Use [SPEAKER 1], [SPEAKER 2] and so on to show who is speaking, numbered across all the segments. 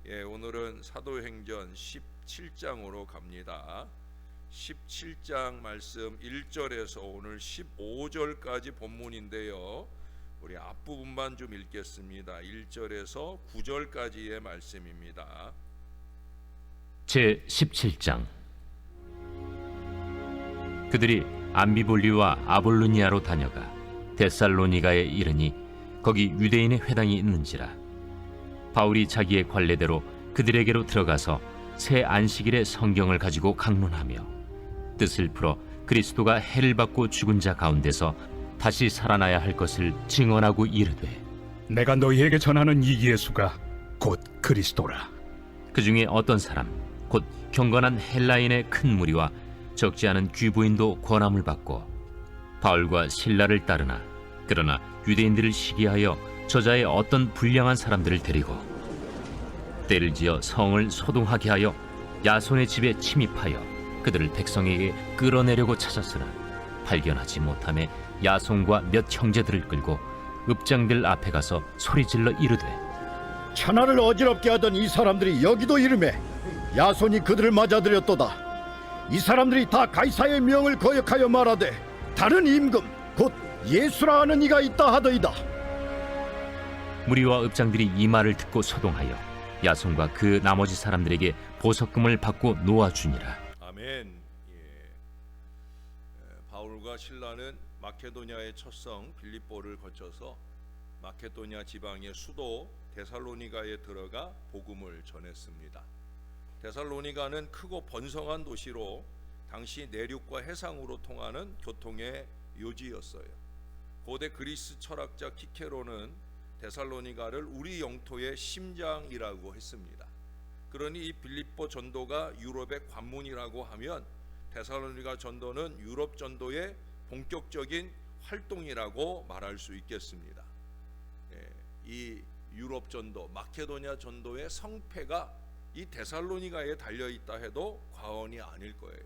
[SPEAKER 1] 오늘은 사도행전 17장으로 갑니다. 17장 말씀 1절에서 오늘 15절까지 본문인데요. 우리 앞부분만 좀 읽겠습니다. 1절에서 9절까지의 말씀입니다.
[SPEAKER 2] 제 17장. 그들이 암비볼리와 아볼로니아로 다녀가 데살로니가에 이르니 거기 유대인의 회당이 있는지라. 바울이 자기의 관례대로 그들에게로 들어가서 새 안식일에 성경을 가지고 강론하며 뜻을 풀어 그리스도가 해를 받고 죽은 자 가운데서 다시 살아나야 할 것을 증언하고 이르되,
[SPEAKER 3] 내가 너희에게 전하는 이 예수가 곧 그리스도라.
[SPEAKER 2] 그 중에 어떤 사람 곧 경건한 헬라인의 큰 무리와 적지 않은 귀부인도 권함을 받고 바울과 실라를 따르나, 그러나 유대인들을 시기하여 저자의 어떤 불량한 사람들을 데리고 때를 지어 성을 소동하게 하여 야손의 집에 침입하여 그들을 백성에게 끌어내려고 찾았으나 발견하지 못하매 야손과 몇 형제들을 끌고 읍장들 앞에 가서 소리질러 이르되,
[SPEAKER 4] 천하를 어지럽게 하던 이 사람들이 여기도 이르매 야손이 그들을 맞아들였도다. 이 사람들이 다 가이사의 명을 거역하여 말하되 다른 임금 곧 예수라 하는 이가 있다 하더이다.
[SPEAKER 2] 무리와 읍장들이 이 말을 듣고 소동하여 야손과 그 나머지 사람들에게 보석금을 받고 놓아주니라.
[SPEAKER 1] 아멘. 바울과 실라는 마케도냐의 첫성 빌립보를 거쳐서 마케도냐 지방의 수도 데살로니가에 들어가 복음을 전했습니다. 데살로니가는 크고 번성한 도시로 당시 내륙과 해상으로 통하는 교통의 요지였어요. 고대 그리스 철학자 키케로는 데살로니가를 우리 영토의 심장이라고 했습니다. 그러니 이 빌립보 전도가 유럽의 관문이라고 하면 데살로니가 전도는 유럽 전도의 본격적인 활동이라고 말할 수 있겠습니다. 이 유럽 전도, 마케도냐 전도의 성패가 이 데살로니가에 달려있다 해도 과언이 아닐 거예요.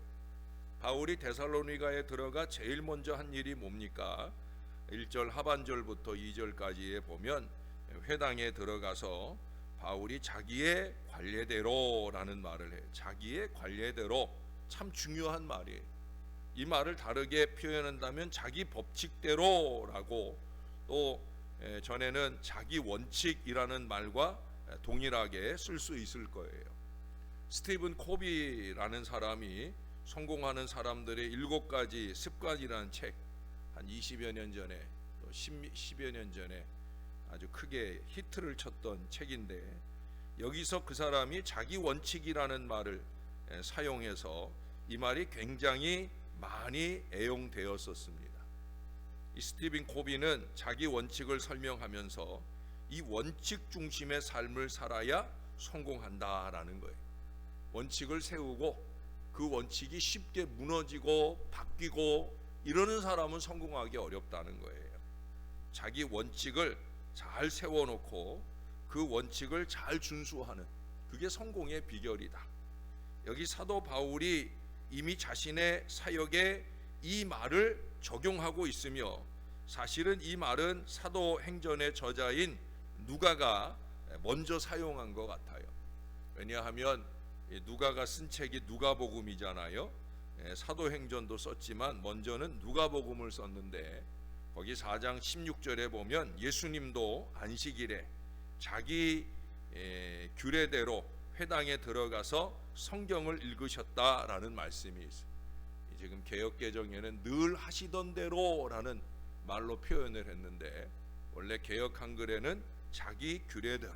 [SPEAKER 1] 바울이 데살로니가에 들어가 제일 먼저 한 일이 뭡니까? 1절 하반절부터 2절까지에 보면 회당에 들어가서 바울이 자기의 관례대로라는 말을 해요. 자기의 관례대로, 참 중요한 말이에요. 이 말을 다르게 표현한다면 자기 법칙대로라고, 또 전에는 자기 원칙이라는 말과 동일하게 쓸 수 있을 거예요. 스티븐 코비라는 사람이 성공하는 사람들의 7가지 습관이라는 책, 한 20여 년 전에, 또 10여 년 전에 아주 크게 히트를 쳤던 책인데, 여기서 그 사람이 자기 원칙이라는 말을 사용해서 이 말이 굉장히 많이 애용되었었습니다. 이 스티븐 코비는 자기 원칙을 설명하면서 이 원칙 중심의 삶을 살아야 성공한다라는 거예요. 원칙을 세우고 그 원칙이 쉽게 무너지고 바뀌고 이러는 사람은 성공하기 어렵다는 거예요. 자기 원칙을 잘 세워놓고 그 원칙을 잘 준수하는, 그게 성공의 비결이다. 여기 사도 바울이 이미 자신의 사역에 이 말을 적용하고 있으며, 사실은 이 말은 사도행전의 저자인 누가가 먼저 사용한 것 같아요. 왜냐하면 누가가 쓴 책이 누가복음이잖아요. 사도행전도 썼지만 먼저는 누가복음을 썼는데, 거기 4장 16절에 보면 예수님도 안식일에 자기 규례대로 회당에 들어가서 성경을 읽으셨다라는 말씀이 있어요. 지금 개역개정에는 늘 하시던 대로라는 말로 표현을 했는데, 원래 개역 한글에는 자기 규례대로,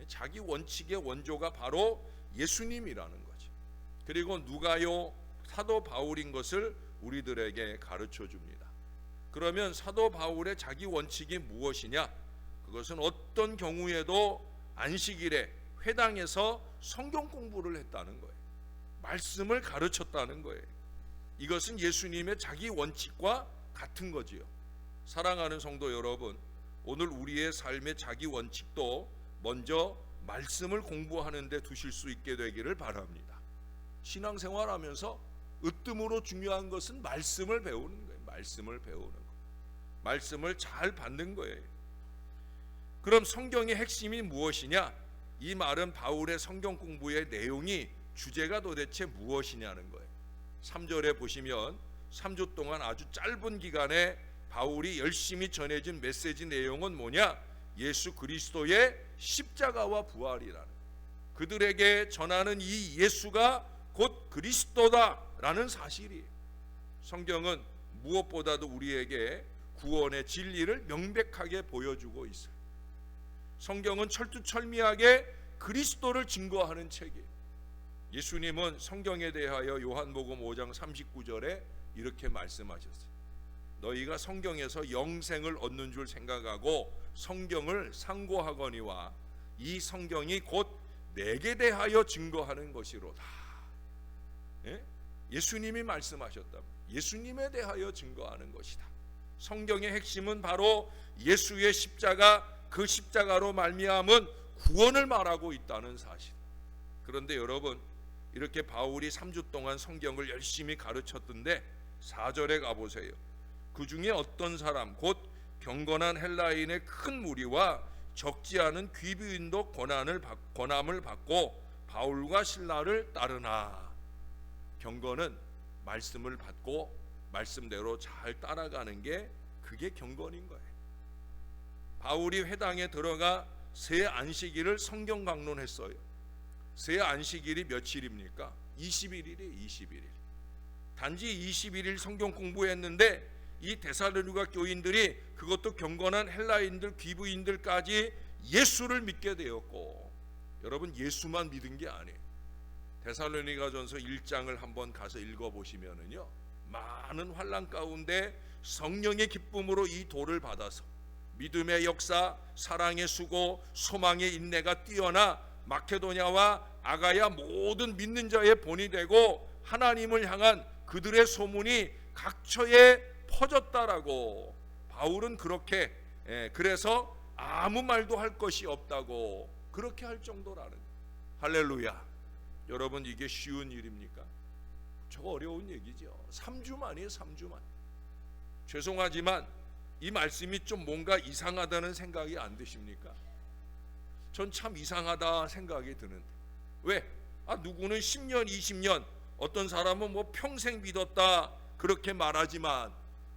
[SPEAKER 1] 자기 원칙의 원조가 바로 예수님이라는 거죠. 그리고 누가요 사도 바울인 것을 우리들에게 가르쳐 줍니다. 그러면 사도 바울의 자기 원칙이 무엇이냐? 그것은 어떤 경우에도 안식일에 회당에서 성경 공부를 했다는 거예요. 말씀을 가르쳤다는 거예요. 이것은 예수님의 자기 원칙과 같은 거지요. 사랑하는 성도 여러분, 오늘 우리의 삶의 자기 원칙도 먼저 말씀을 공부하는 데 두실 수 있게 되기를 바랍니다. 신앙생활하면서 으뜸으로 중요한 것은 말씀을 배우는 거예요. 말씀을 배우는 거, 말씀을 잘 받는 거예요. 그럼 성경의 핵심이 무엇이냐? 이 말은 바울의 성경 공부의 내용이 주제가 도대체 무엇이냐는 거예요. 3절에 보시면 3주 동안 아주 짧은 기간에 바울이 열심히 전해진 메시지 내용은 뭐냐? 예수 그리스도의 십자가와 부활이라는, 그들에게 전하는 이 예수가 곧 그리스도다라는 사실이에요. 성경은 무엇보다도 우리에게 구원의 진리를 명백하게 보여주고 있어요. 성경은 철두철미하게 그리스도를 증거하는 책이에요. 예수님은 성경에 대하여 요한복음 5장 39절에 이렇게 말씀하셨어요. 너희가 성경에서 영생을 얻는 줄 생각하고 성경을 상고하거니와 이 성경이 곧 내게 대하여 증거하는 것이로다. 예? 예수님이 말씀하셨다. 예수님에 대하여 증거하는 것이다. 성경의 핵심은 바로 예수의 십자가, 그 십자가로 말미암은 구원을 말하고 있다는 사실. 그런데 여러분, 이렇게 바울이 3주 동안 성경을 열심히 가르쳤던데 4절에 가보세요. 그 중에 어떤 사람 곧 경건한 헬라인의 큰 무리와 적지 않은 귀부인도 권함을 받고 바울과 실라를 따르나. 경건은 말씀을 받고 말씀대로 잘 따라가는 게 그게 경건인 거예요. 바울이 회당에 들어가 새 안식일을 성경 강론했어요. 새 안식일이 며칠입니까? 21일이에요. 21일. 단지 21일 성경 공부했는데 이 데살로니가 교인들이, 그것도 경건한 헬라인들, 귀부인들까지 예수를 믿게 되었고, 여러분 예수만 믿은 게 아니에요. 데살로니가전서 1장을 한번 가서 읽어보시면은요, 많은 환난 가운데 성령의 기쁨으로 이 도를 받아서 믿음의 역사, 사랑의 수고, 소망의 인내가 뛰어나 마케도냐와 아가야 모든 믿는 자의 본이 되고 하나님을 향한 그들의 소문이 각처에 퍼졌다라고. 바울은 그렇게, 그래서 아무 말도 할 것이 없다고 그렇게 할 정도라는. 할렐루야. 여러분, 이게 쉬운 일입니까? 저 어려운 얘기죠. 3주 만이에요. 3주 만. 죄송하지만 이 말씀이 좀 뭔가 이상하다는 생각이 안 드십니까? 전 참 이상하다 생각이 드는데, 왜? 누구는 10년 20년, 어떤 사람은 뭐 평생 믿었다 그렇게 말하지만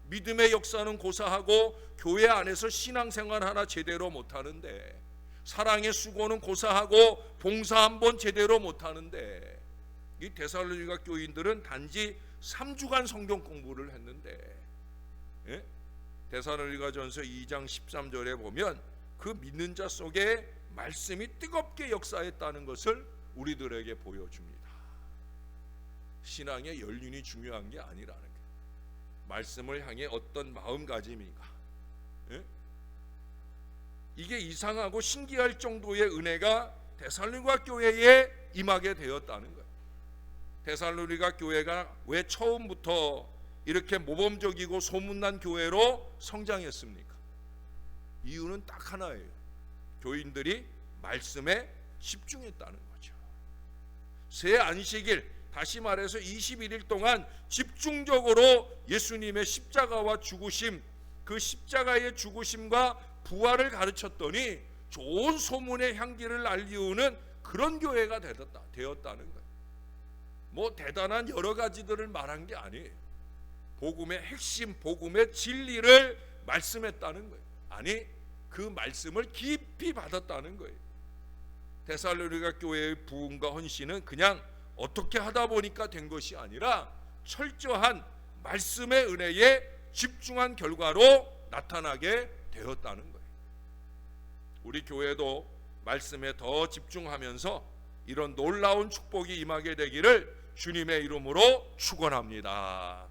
[SPEAKER 1] 믿음의 역사는 고사하고 교회 안에서 신앙생활 하나 제대로 못하는데, 사랑의 수고는 고사하고 봉사 한번 제대로 못하는데, 이 데살로니가 교인들은 단지 3주간 성경 공부를 했는데, 예? 데살로니가전서 2장 13절에 보면 그 믿는 자 속에 말씀이 뜨겁게 역사했다는 것을 우리들에게 보여줍니다. 신앙의 연륜이 중요한 게 아니라는 거예요. 말씀을 향해 어떤 마음가짐인가. 예? 이게 이상하고 신기할 정도의 은혜가 데살로니가 교회에 임하게 되었다는 거예요. 데살로니가 교회가 왜 처음부터 이렇게 모범적이고 소문난 교회로 성장했습니까? 이유는 딱 하나예요. 교인들이 말씀에 집중했다는 거죠. 새 안식일, 다시 말해서 21일 동안 집중적으로 예수님의 십자가와 죽으심, 그 십자가의 죽으심과 부활을 가르쳤더니 좋은 소문의 향기를 알리우는 그런 교회가 되었다는 거예요. 뭐 대단한 여러 가지들을 말한 게 아니에요. 복음의 핵심, 복음의 진리를 말씀했다는 거예요. 아니, 그 말씀을 깊이 받았다는 거예요. 데살로니가 교회의 부흥과 헌신은 그냥 어떻게 하다 보니까 된 것이 아니라 철저한 말씀의 은혜에 집중한 결과로 나타나게 되었다는 거예요. 우리 교회도 말씀에 더 집중하면서 이런 놀라운 축복이 임하게 되기를 주님의 이름으로 축원합니다.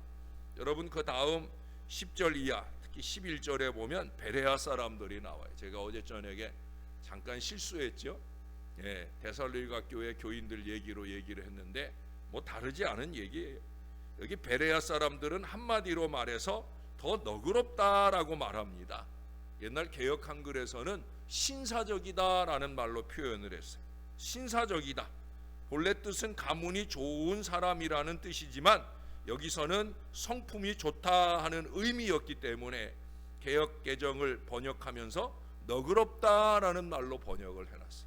[SPEAKER 1] 여러분, 그 다음 10절 이하, 특히 11절에 보면 베레아 사람들이 나와요. 제가 어제 저녁에 잠깐 실수했죠. 데살로니가 교회 교인들 얘기를 했는데 뭐 다르지 않은 얘기예요. 여기 베레아 사람들은 한마디로 말해서 더 너그럽다라고 말합니다. 옛날 개역 한글에서는 신사적이다라는 말로 표현을 했어요. 신사적이다. 본래 뜻은 가문이 좋은 사람이라는 뜻이지만 여기서는 성품이 좋다 하는 의미였기 때문에 개역 개정을 번역하면서 너그럽다라는 말로 번역을 해놨어요.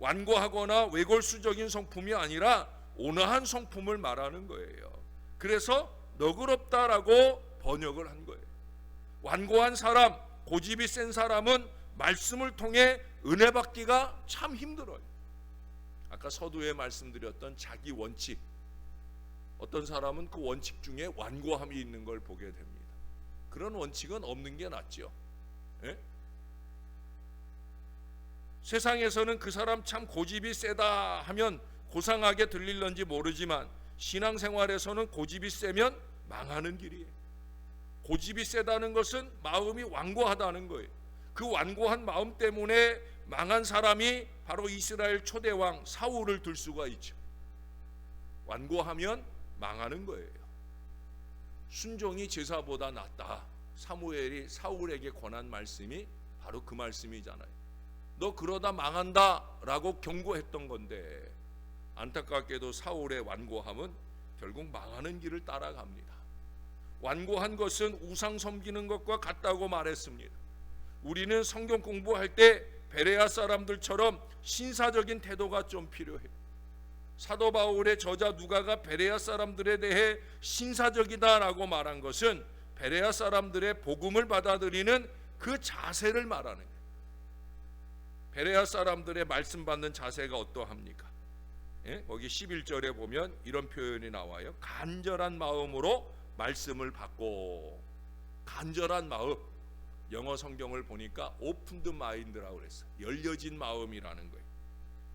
[SPEAKER 1] 완고하거나 외골수적인 성품이 아니라 온화한 성품을 말하는 거예요. 그래서 너그럽다라고 번역을 한 거예요. 완고한 사람, 고집이 센 사람은 말씀을 통해 은혜 받기가 참 힘들어요. 아까 서두에 말씀드렸던 자기 원칙, 어떤 사람은 그 원칙 중에 완고함이 있는 걸 보게 됩니다. 그런 원칙은 없는 게 낫죠. 예? 세상에서는 그 사람 참 고집이 세다 하면 고상하게 들릴런지 모르지만 신앙생활에서는 고집이 세면 망하는 길이에요. 고집이 세다는 것은 마음이 완고하다는 거예요. 그 완고한 마음 때문에 망한 사람이 바로 이스라엘 초대왕 사울을 들 수가 있죠. 완고하면 망하는 거예요. 순종이 제사보다 낫다. 사무엘이 사울에게 권한 말씀이 바로 그 말씀이잖아요. 너 그러다 망한다 라고 경고했던 건데, 안타깝게도 사울의 완고함은 결국 망하는 길을 따라갑니다. 완고한 것은 우상 섬기는 것과 같다고 말했습니다. 우리는 성경 공부할 때 베레아 사람들처럼 신사적인 태도가 좀 필요해요. 사도 바울의 저자 누가가 베레아 사람들에 대해 신사적이다라고 말한 것은 베레아 사람들의 복음을 받아들이는 그 자세를 말하는 거예요. 베레아 사람들의 말씀 받는 자세가 어떠합니까? 예? 거기 11절에 보면 이런 표현이 나와요. 간절한 마음으로 말씀을 받고. 간절한 마음, 영어 성경을 보니까 오픈드 마인드라고 그랬어요. 열려진 마음이라는 거예요.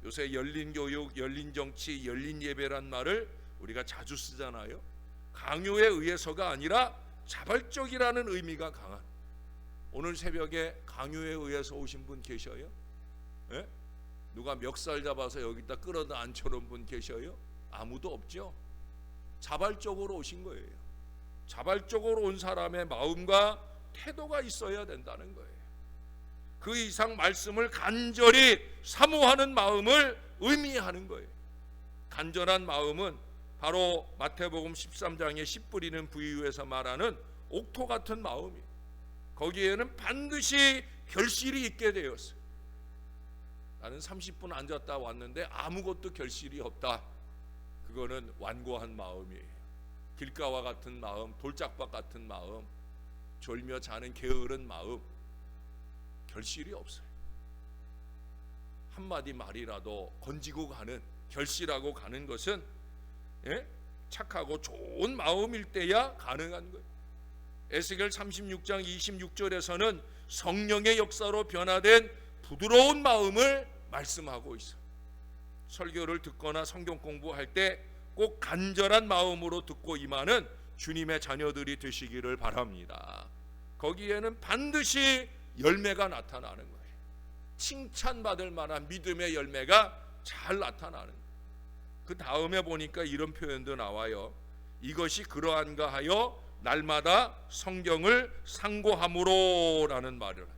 [SPEAKER 1] 요새 열린 교육, 열린 정치, 열린 예배란 말을 우리가 자주 쓰잖아요. 강요에 의해서가 아니라 자발적이라는 의미가 강한. 오늘 새벽에 강요에 의해서 오신 분 계셔요? 예? 누가 멱살 잡아서 여기다 끌어다 앉혀놓은 분 계셔요? 아무도 없죠. 자발적으로 오신 거예요. 자발적으로 온 사람의 마음과 태도가 있어야 된다는 거예요. 그 이상 말씀을 간절히 사모하는 마음을 의미하는 거예요. 간절한 마음은 바로 마태복음 13장에 씨 뿌리는 부유에서 말하는 옥토 같은 마음이에요. 거기에는 반드시 결실이 있게 되었어요. 나는 30분 앉았다 왔는데 아무것도 결실이 없다. 그거는 완고한 마음이에요. 길가와 같은 마음, 돌짝밭 같은 마음, 졸며 자는 게으른 마음, 결실이 없어요. 한마디 말이라도 건지고 가는, 결실하고 가는 것은 착하고 좋은 마음일 때야 가능한 거예요. 에스겔 36장 26절에서는 성령의 역사로 변화된 부드러운 마음을 말씀하고 있어요. 설교를 듣거나 성경 공부할 때 꼭 간절한 마음으로 듣고 임하는 주님의 자녀들이 되시기를 바랍니다. 거기에는 반드시 열매가 나타나는 거예요. 칭찬받을 만한 믿음의 열매가 잘 나타나는 거예요. 그 다음에 보니까 이런 표현도 나와요. 이것이 그러한가 하여 날마다 성경을 상고함으로 라는 말을 해요.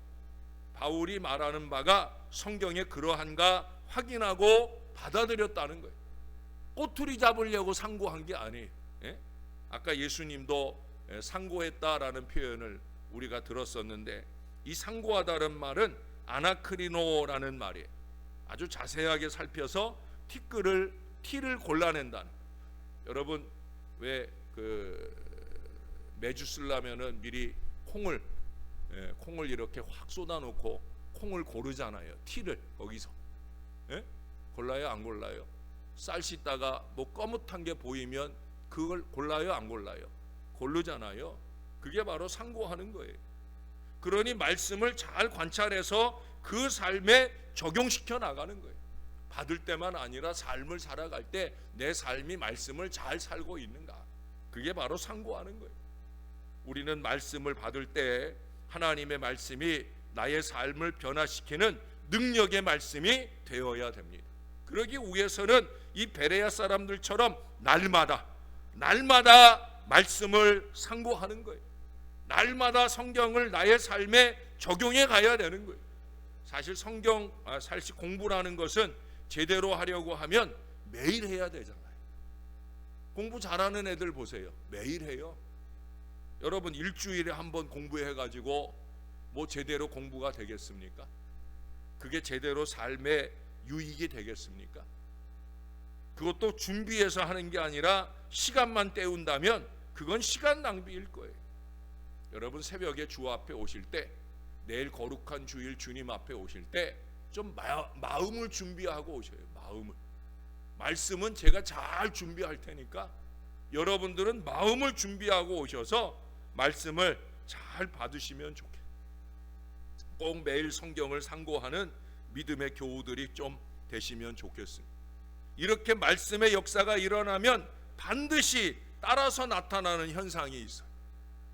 [SPEAKER 1] 바울이 말하는 바가 성경에 그러한가 확인하고 받아들였다는 거예요. 꼬투리 잡으려고 상고한 게 아니에요. 아까 예수님도 상고했다라는 표현을 우리가 들었었는데, 이 상고하다는 말은 아나크리노라는 말이에요. 아주 자세하게 살펴서 티를 골라낸다는. 여러분 왜 매주 쓰려면은 미리 콩을 이렇게 확 쏟아놓고 콩을 고르잖아요. 티를 거기서 골라요, 안 골라요? 쌀 씻다가 뭐 거뭇한 게 보이면 그걸 골라요, 안 골라요? 고르잖아요. 그게 바로 상고하는 거예요. 그러니 말씀을 잘 관찰해서 그 삶에 적용시켜 나가는 거예요. 받을 때만 아니라 삶을 살아갈 때 내 삶이 말씀을 잘 살고 있는가, 그게 바로 상고하는 거예요. 우리는 말씀을 받을 때 하나님의 말씀이 나의 삶을 변화시키는 능력의 말씀이 되어야 됩니다. 그러기 위해서는 이 베레아 사람들처럼 날마다 말씀을 상고하는 거예요. 날마다 성경을 나의 삶에 적용해 가야 되는 거예요. 사실 사실 공부라는 것은 제대로 하려고 하면 매일 해야 되잖아요. 공부 잘하는 애들 보세요. 매일 해요. 여러분 일주일에 한 번 공부해 가지고 뭐 제대로 공부가 되겠습니까? 그게 제대로 삶에 유익이 되겠습니까? 그것도 준비해서 하는 게 아니라 시간만 때운다면 그건 시간 낭비일 거예요. 여러분 새벽에 주 앞에 오실 때, 내일 거룩한 주일 주님 앞에 오실 때 좀 마음을 준비하고 오셔요. 마음을. 말씀은 제가 잘 준비할 테니까 여러분들은 마음을 준비하고 오셔서 말씀을 잘 받으시면 좋겠어요. 꼭 매일 성경을 상고하는 믿음의 교우들이 좀 되시면 좋겠습니다. 이렇게 말씀의 역사가 일어나면 반드시 따라서 나타나는 현상이 있어요.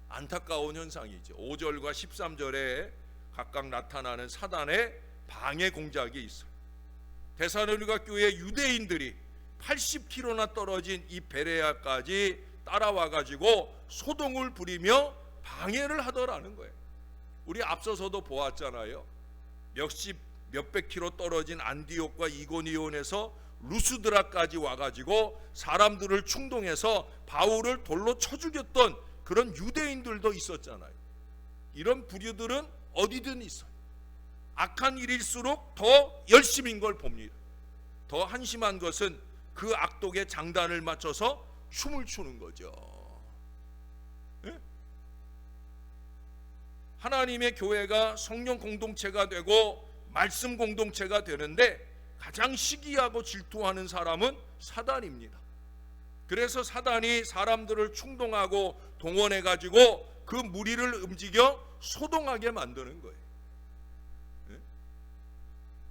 [SPEAKER 1] 안타까운 현상이죠. 5절과 13절에 각각 나타나는 사단의 방해 공작이 있어요. 데살로니가 교회 유대인들이 80km나 떨어진 이 베레아까지 따라와 가지고 소동을 부리며 방해를 하더라는 거예요. 우리 앞서서도 보았잖아요. 몇백 킬로 떨어진 안디옥과 이고니온에서 루스드라까지 와가지고 사람들을 충동해서 바울을 돌로 쳐 죽였던 그런 유대인들도 있었잖아요. 이런 부류들은 어디든 있어요. 악한 일일수록 더 열심인 걸 봅니다. 더 한심한 것은 그 악독의 장단을 맞춰서 춤을 추는 거죠. 예? 하나님의 교회가 성령 공동체가 되고 말씀 공동체가 되는데 가장 시기하고 질투하는 사람은 사단입니다. 그래서 사단이 사람들을 충동하고 동원해 가지고 그 무리를 움직여 소동하게 만드는 거예요. 네?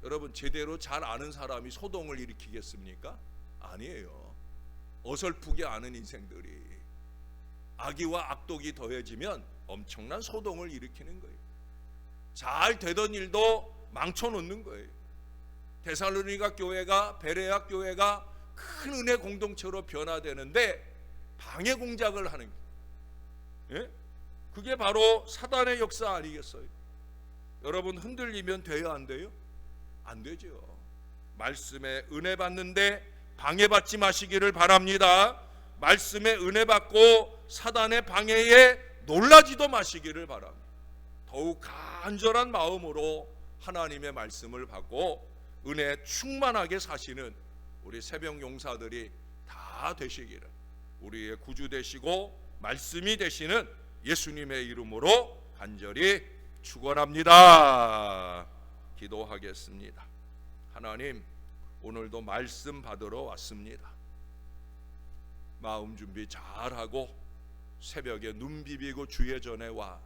[SPEAKER 1] 여러분 제대로 잘 아는 사람이 소동을 일으키겠습니까? 아니에요. 어설프게 아는 인생들이 악의와 악독이 더해지면 엄청난 소동을 일으키는 거예요. 잘 되던 일도 망쳐놓는 거예요. 데살로니가 교회가, 베레아 교회가 큰 은혜 공동체로 변화되는데 방해 공작을 하는 거예요. 예? 그게 바로 사단의 역사 아니겠어요? 여러분 흔들리면 돼요, 안 돼요? 안 되죠. 말씀에 은혜 받는데 방해받지 마시기를 바랍니다. 말씀에 은혜 받고 사단의 방해에 놀라지도 마시기를 바랍니다. 더욱 간절한 마음으로 하나님의 말씀을 받고 은혜에 충만하게 사시는 우리 새벽 용사들이 다 되시기를 우리의 구주 되시고 말씀이 되시는 예수님의 이름으로 간절히 축원합니다. 기도하겠습니다. 하나님, 오늘도 말씀 받으러 왔습니다. 마음 준비 잘하고 새벽에 눈 비비고 주의 전에 와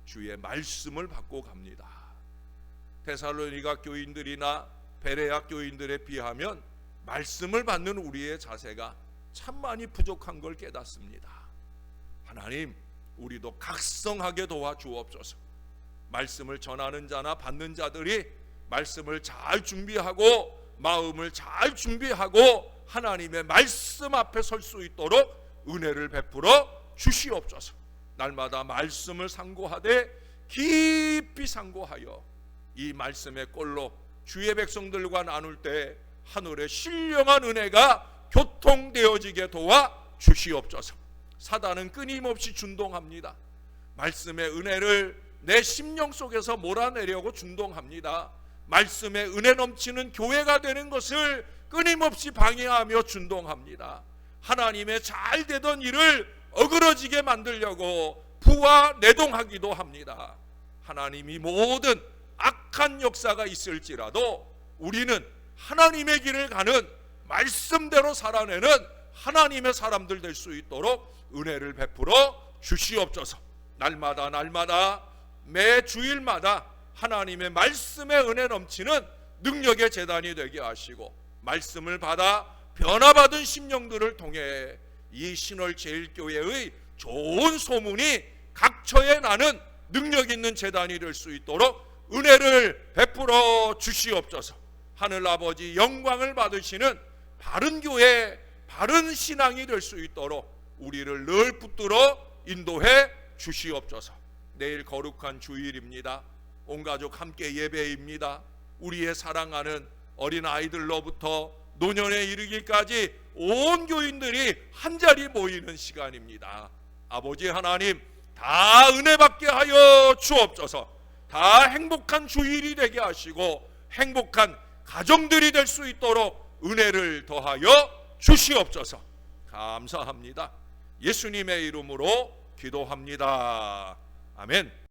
[SPEAKER 1] 주의 말씀을 받고 갑니다. 데살로니가 교인들이나 베레아 교인들에 비하면 말씀을 받는 우리의 자세가 참 많이 부족한 걸 깨닫습니다. 하나님, 우리도 각성하게 도와주옵소서. 말씀을 전하는 자나 받는 자들이 말씀을 잘 준비하고 마음을 잘 준비하고 하나님의 말씀 앞에 설 수 있도록 은혜를 베풀어 주시옵소서. 날마다 말씀을 상고하되 깊이 상고하여 이 말씀의 꼴로 주의 백성들과 나눌 때 하늘의 신령한 은혜가 교통되어지게 도와 주시옵소서. 사단은 끊임없이 준동합니다. 말씀의 은혜를 내 심령 속에서 몰아내려고 준동합니다. 말씀의 은혜 넘치는 교회가 되는 것을 끊임없이 방해하며 준동합니다. 하나님의 잘 되던 일을 어그러지게 만들려고 부와 내동하기도 합니다. 하나님이 모든 악한 역사가 있을지라도 우리는 하나님의 길을 가는 말씀대로 살아내는 하나님의 사람들 될 수 있도록 은혜를 베풀어 주시옵소서. 날마다 매 주일마다 하나님의 말씀의 은혜 넘치는 능력의 제단이 되게 하시고 말씀을 받아 변화받은 심령들을 통해 이 신월제일교회의 좋은 소문이 각처에 나는 능력 있는 제단이 될 수 있도록 은혜를 베풀어 주시옵소서. 하늘아버지 영광을 받으시는 바른 교회, 바른 신앙이 될 수 있도록 우리를 늘 붙들어 인도해 주시옵소서. 내일 거룩한 주일입니다. 온 가족 함께 예배입니다. 우리의 사랑하는 어린아이들로부터 노년에 이르기까지 온 교인들이 한자리 모이는 시간입니다. 아버지 하나님, 다 은혜 받게 하여 주옵소서. 다 행복한 주일이 되게 하시고 행복한 가정들이 될 수 있도록 은혜를 더하여 주시옵소서. 감사합니다. 예수님의 이름으로 기도합니다. 아멘.